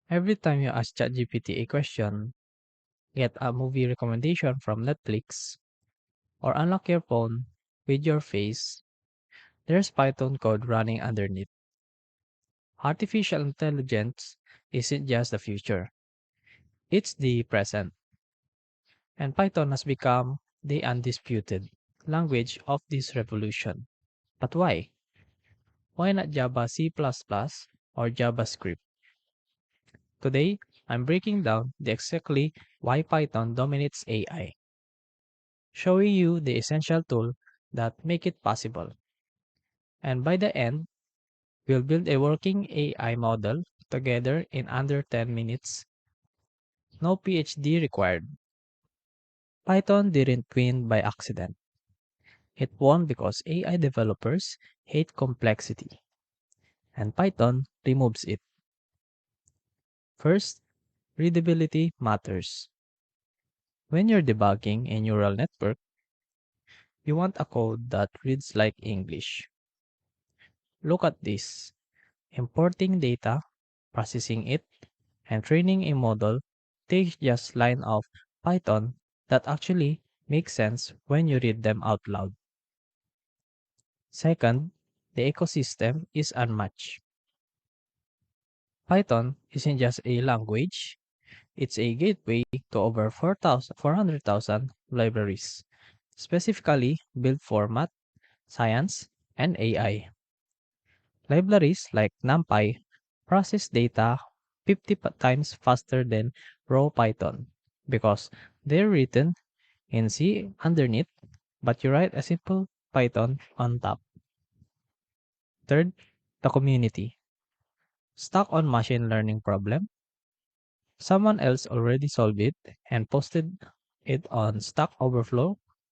Every time you ask ChatGPT a question, get a movie recommendation from Netflix, or unlock your phone with your face, there's Python code running underneath. Artificial intelligence isn't just the future, it's the present. And Python has become the undisputed language of this revolution. But why? Why not Java C++ or JavaScript? Today, I'm breaking down the exactly why Python dominates AI, showing you the essential tool that make it possible. And by the end, we'll build a working AI model together in under 10 minutes. No PhD required. Python didn't win by accident. It won because AI developers hate complexity, and Python removes it. First, readability matters. When you're debugging a neural network, you want a code that reads like English. Look at this. Importing data, processing it, and training a model takes just line of Python that actually makes sense when you read them out loud. Second, the ecosystem is unmatched. Python isn't just a language, it's a gateway to over 400,000 libraries, specifically built for math, science, and AI. Libraries like NumPy process data 50 times faster than raw Python because they're written in C underneath, but you write a simple Python on top. Third, the community. Stuck on machine learning problem? Someone else already solved it and posted it on Stack Overflow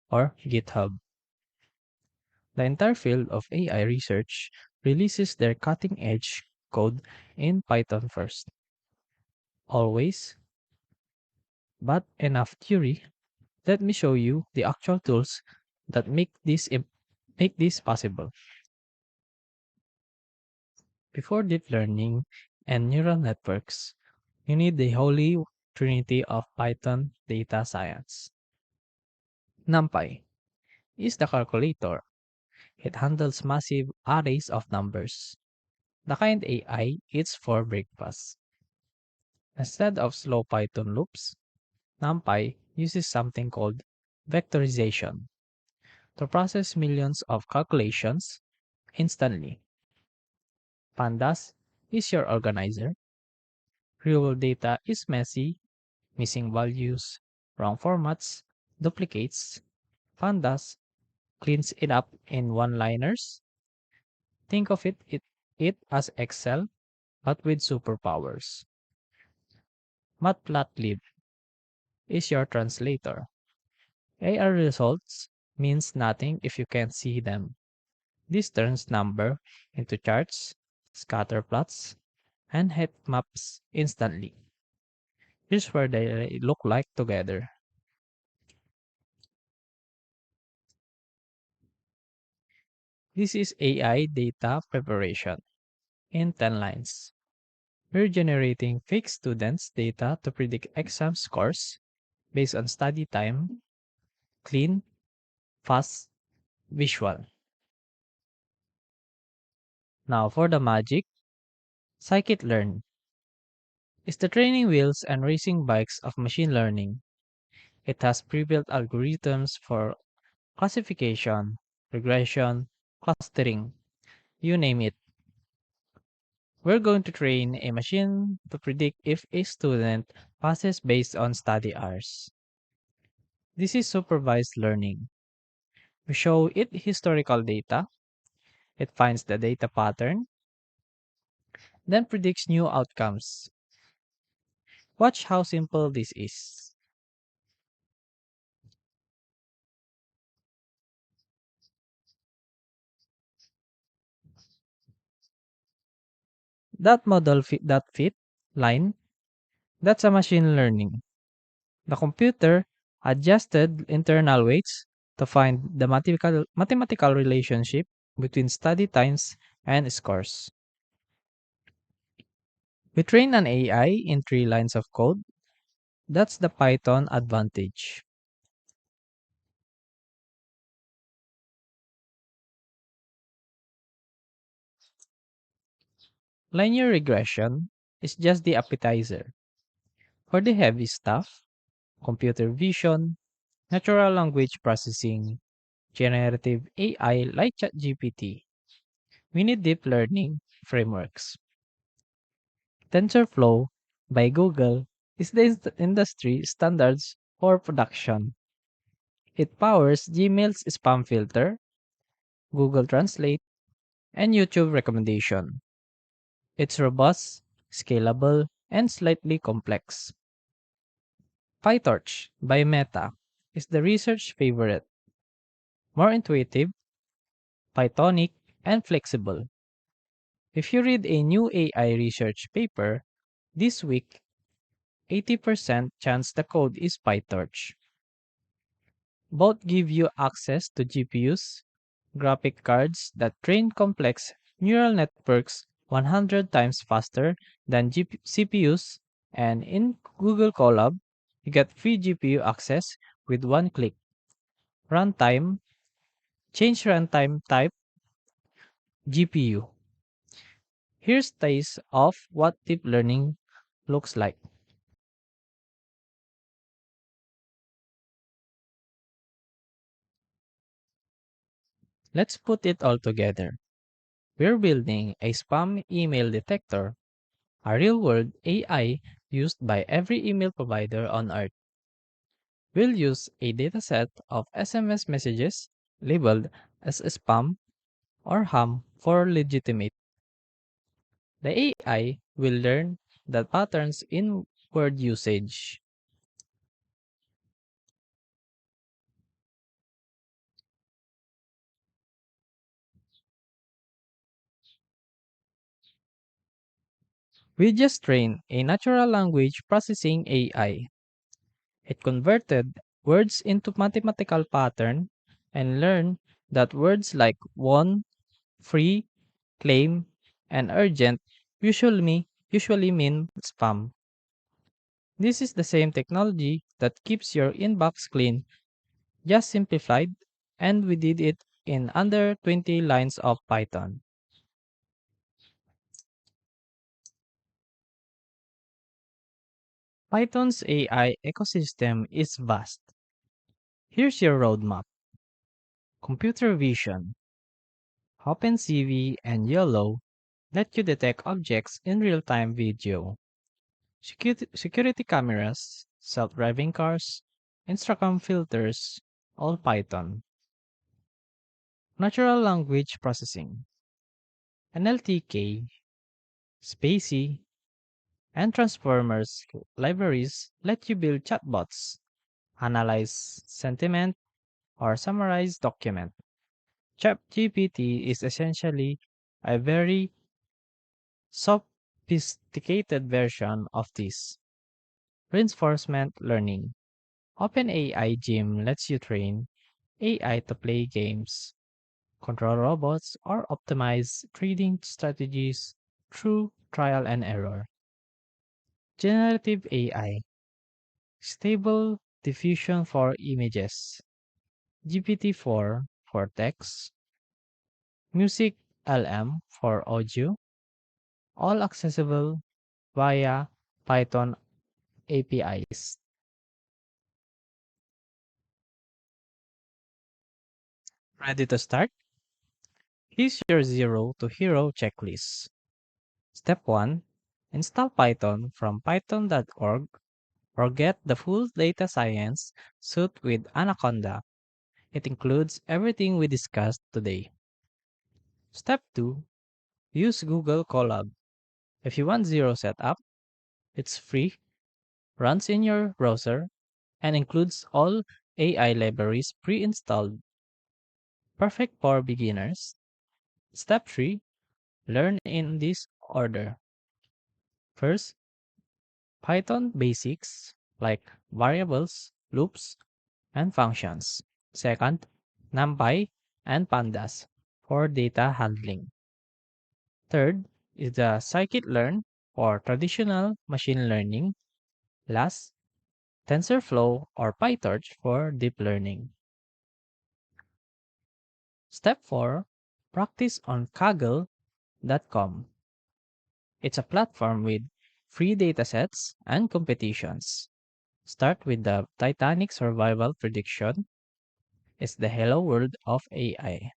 or GitHub. The entire field of AI research releases their cutting edge code in Python first. Always, but enough theory. Let me show you the actual tools that make this possible. Before deep learning and neural networks, you need the holy trinity of Python data science. NumPy is the calculator. It handles massive arrays of numbers. The kind AI eats for breakfast. Instead of slow Python loops, NumPy uses something called vectorization to process millions of calculations instantly. Pandas is your organizer. Real data is messy, missing values, wrong formats, duplicates. Pandas cleans it up in one-liners. Think of it as Excel, but with superpowers. Matplotlib is your translator. AR results means nothing if you can't see them. This turns number into charts, scatter plots, and heat maps instantly. Here's where they look like together. This is AI data preparation in 10 lines. We're generating fake students' data to predict exam scores based on study time, clean, fast, visual. Now for the magic, scikit-learn is the training wheels and racing bikes of machine learning. It has pre-built algorithms for classification, regression, clustering, you name it. We're going to train a machine to predict if a student passes based on study hours. This is supervised learning. We show it historical data, it finds the data pattern, then predicts new outcomes. Watch how simple this is. That fit line, that's a machine learning. The computer adjusted internal weights to find the mathematical relationship between study times and scores. We train an AI in 3 lines of code. That's the Python advantage. Linear regression is just the appetizer. For the heavy stuff, computer vision, natural language processing, generative AI like ChatGPT, we need deep learning frameworks. TensorFlow by Google is the industry standards for production. It powers Gmail's spam filter, Google Translate, and YouTube recommendation. It's robust, scalable, and slightly complex. PyTorch by Meta is the research favorite, more intuitive, Pythonic, and flexible. If you read a new AI research paper this week, 80% chance the code is PyTorch. Both give you access to GPUs, graphic cards that train complex neural networks 100 times faster than CPUs, and in Google Colab, you get free GPU access with one click. Runtime, change runtime type, GPU. Here's taste of what deep learning looks like. Let's put it all together. We're building a spam email detector, a real world AI used by every email provider on Earth. We'll use a dataset of SMS messages labeled as spam or ham for legitimate. The AI will learn the patterns in word usage. We just trained a natural language processing AI. It converted words into mathematical pattern and learned that words like won, free, claim, and urgent usually mean spam. This is the same technology that keeps your inbox clean, just simplified, and we did it in under 20 lines of Python. Python's AI ecosystem is vast. Here's your roadmap. Computer vision, OpenCV, and YOLO let you detect objects in real-time video. Security cameras, self-driving cars, Instagram filters, all Python. Natural language processing, NLTK, Spacey, and Transformers libraries let you build chatbots, analyze sentiment, or summarize document. ChatGPT is essentially a very sophisticated version of this. Reinforcement learning. OpenAI Gym lets you train AI to play games, control robots, or optimize trading strategies through trial and error. Generative AI. Stable diffusion for images. GPT-4 for text. Music LM for audio. All accessible via Python APIs. Ready to start? Here's your zero to hero checklist. Step 1. Install Python from python.org or get the full data science suite with Anaconda. It includes everything we discussed today. Step 2. Use Google Colab. If you want zero setup, it's free, runs in your browser, and includes all AI libraries pre-installed. Perfect for beginners. Step 3. Learn in this order. First, Python basics like variables, loops, and functions. Second, NumPy and Pandas for data handling. Third is the scikit-learn For traditional machine learning, last, TensorFlow or PyTorch for deep learning. Step 4. Practice on Kaggle.com. It's a platform with free datasets and competitions. Start with the Titanic survival prediction. It's the hello world of AI.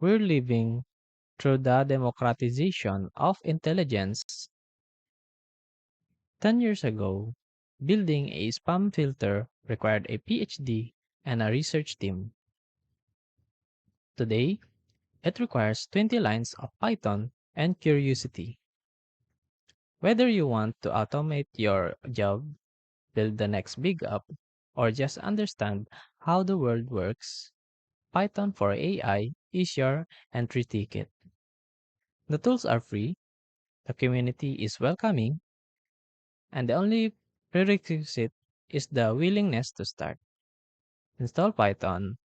We're living through the democratization of intelligence. 10 years ago, building a spam filter required a PhD and a research team. Today, it requires 20 lines of Python and curiosity. Whether you want to automate your job, build the next big app, or just understand how the world works, Python for AI is your entry ticket. The tools are free, the community is welcoming, and the only prerequisite is the willingness to start. Install Python,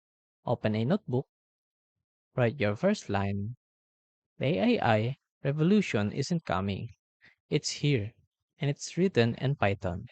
open a notebook, write your first line. The AI revolution isn't coming, it's here, and it's written in Python.